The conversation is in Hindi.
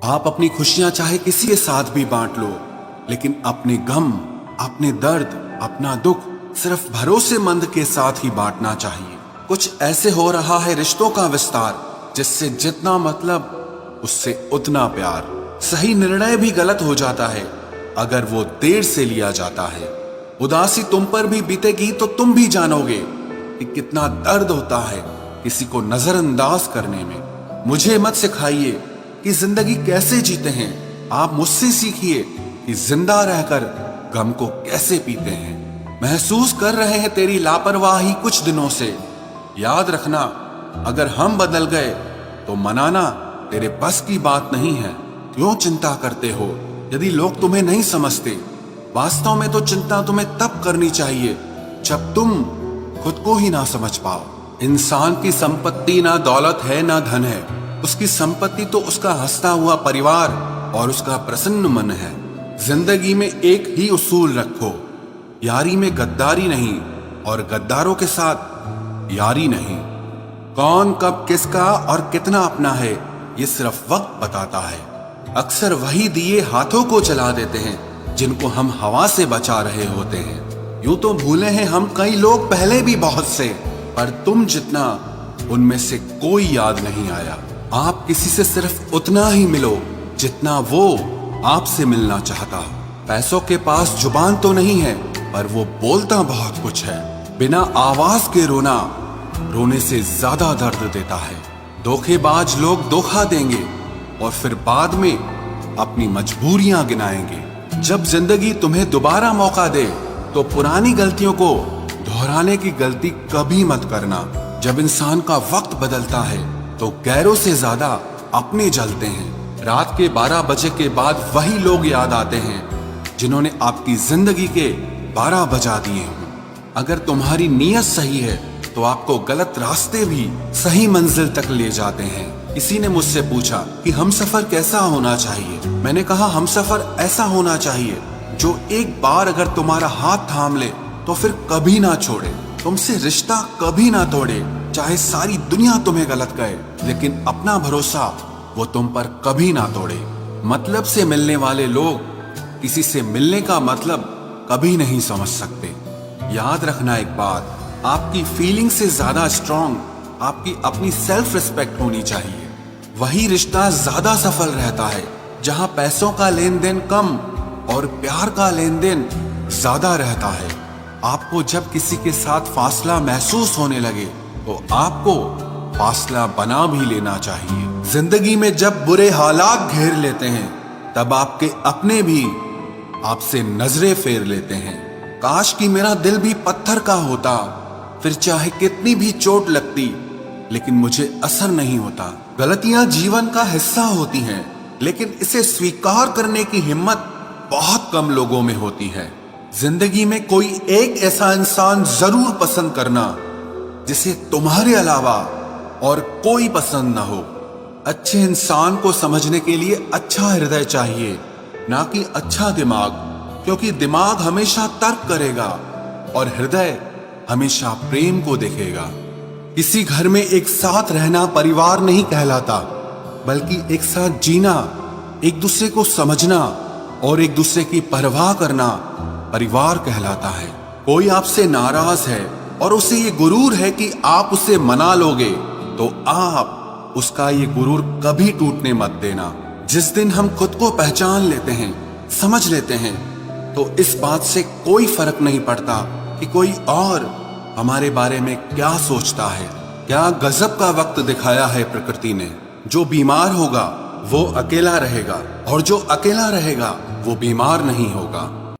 आप अपनी खुशियां चाहे किसी के साथ भी बांट लो, लेकिन अपने गम, अपने दर्द, अपना दुख सिर्फ भरोसेमंद के साथ ही बांटना चाहिए। कुछ ऐसे हो रहा है रिश्तों का विस्तार, जिससे जितना मतलब उससे उतना प्यार। सही निर्णय भी गलत हो जाता है अगर वो देर से लिया जाता है। उदासी तुम पर भी बीतेगी तो तुम भी जानोगे कि कितना दर्द होता है किसी को नजरअंदाज करने में। मुझे मत सिखाइए कि जिंदगी कैसे जीते हैं, आप मुझसे सीखिए कि जिंदा रहकर गम को कैसे पीते हैं। महसूस कर रहे हैं तेरी लापरवाही कुछ दिनों से। याद रखना, अगर हम बदल गए तो मनाना तेरे बस की बात नहीं है। क्यों चिंता करते हो यदि लोग तुम्हें नहीं समझते? वास्तव में तो चिंता तुम्हें तब करनी चाहिए जब तुम खुद को ही ना समझ पाओ। इंसान की संपत्ति ना दौलत है ना धन है, उसकी संपत्ति तो उसका हंसता हुआ परिवार और उसका प्रसन्न मन है। जिंदगी में एक ही उसूल रखो, यारी में गद्दारी नहीं और गद्दारों के साथ यारी नहीं। कौन कब किसका और कितना अपना है ये सिर्फ वक्त बताता है। अक्सर वही दिए हाथों को जला देते हैं जिनको हम हवा से बचा रहे होते हैं। यूं तो भूले हैं हम कई लोग पहले भी बहुत से, पर तुम जितना उनमें से कोई याद नहीं आया। आप किसी से सिर्फ उतना ही मिलो जितना वो आपसे मिलना चाहता। पैसों के पास जुबान तो नहीं है, पर वो बोलता बहुत कुछ है। बिना आवाज के रोना रोने से ज्यादा दर्द देता है। धोखेबाज लोग धोखा देंगे और फिर बाद में अपनी मजबूरियां गिनाएंगे। जब जिंदगी तुम्हें दोबारा मौका दे तो पुरानी गलतियों को दोहराने की गलती कभी मत करना। जब इंसान का वक्त बदलता है तो गैरों से ज्यादा अपने जलते हैं। रात के 12 बजे के बाद वही लोग याद आते हैं जिन्होंने आपकी जिंदगी के 12 बजा दिए हों। अगर तुम्हारी नीयत सही है तो आपको गलत रास्ते भी सही मंजिल तक ले जाते हैं। किसी ने मुझसे पूछा कि हमसफर कैसा होना चाहिए। मैंने कहा हमसफर ऐसा होना चाहिए जो एक बार अगर तुम्हारा हाथ थाम ले तो फिर कभी ना छोड़े, तुमसे रिश्ता कभी ना तोड़े। चाहे सारी दुनिया तुम्हें गलत कहे, लेकिन अपना भरोसा वो तुम पर कभी ना तोड़े। मतलब से मिलने वाले लोग किसी से मिलने का मतलब कभी नहीं समझ सकते। याद रखना एक बात, आपकी फीलिंग से ज्यादा स्ट्रॉन्ग आपकी अपनी सेल्फ रिस्पेक्ट होनी चाहिए। वही रिश्ता ज्यादा सफल रहता है जहां पैसों का लेन देन कम और प्यार का लेन देन ज्यादा रहता है। आपको जब किसी के साथ फासला महसूस होने लगे तो आपको फासला बना भी लेना चाहिए। जिंदगी में जब बुरे हालात घेर लेते हैं तब आपके अपने भी आपसे नजरें फेर लेते हैं। काश कि मेरा दिल भी पत्थर का होता, फिर चाहे कितनी भी चोट लगती लेकिन मुझे असर नहीं होता। गलतियां जीवन का हिस्सा होती हैं, लेकिन इसे स्वीकार करने की हिम्मत बहुत कम लोगों में होती है। जिंदगी में कोई एक ऐसा इंसान जरूर पसंद करना जिसे तुम्हारे अलावा और कोई पसंद ना हो। अच्छे इंसान को समझने के लिए अच्छा हृदय चाहिए, ना कि अच्छा दिमाग, क्योंकि दिमाग हमेशा तर्क करेगा और हृदय हमेशा प्रेम को देखेगा। किसी घर में एक साथ रहना परिवार नहीं कहलाता, बल्कि एक साथ जीना, एक दूसरे को समझना और एक दूसरे की परवाह करना परिवार कहलाता है। कोई आपसे नाराज है और उसे ये गुरूर है कि आप उसे मना लोगे, तो आप उसका ये गुरूर कभी टूटने मत देना। जिस दिन हम खुद को पहचान लेते हैं, समझ लेते हैं, तो इस बात से कोई फर्क नहीं पड़ता कि कोई और हमारे बारे में क्या सोचता है। क्या गजब का वक्त दिखाया है प्रकृति ने। जो बीमार होगा वो अकेला रहेगा और जो अकेला रहेगा वो बीमार नहीं होगा।